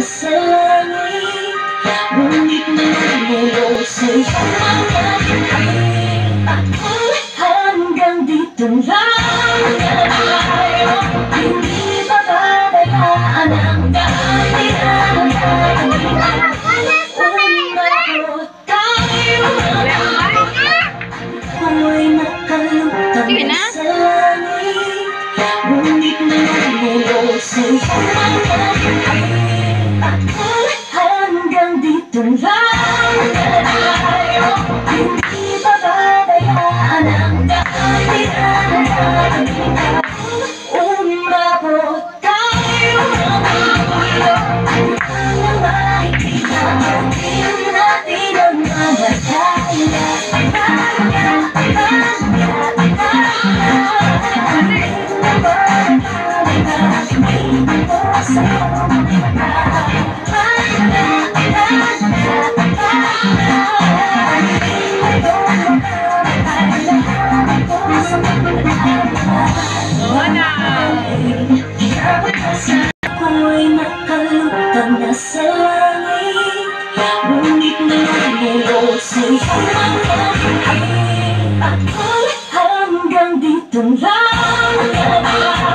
sa langit, ngunit namumulo sa iyong mga bibig. Ako'y hanggang dito lang tayo, hindi bababaan ang daan. Umabot tayo, ako'y nakalutang sa langit, ngunit namumulo sa iyong mga bibig. Ako'y hanggang dito lang tayo, hindi bababayaan ang daan. Umabot tayo ng mulo, hanggang maintindihan natin ang mga kaya. Ako'y nakalutang na sa langit, ngunit namumulo sa iyong mga bibig. Ako'y hanggang dito lang.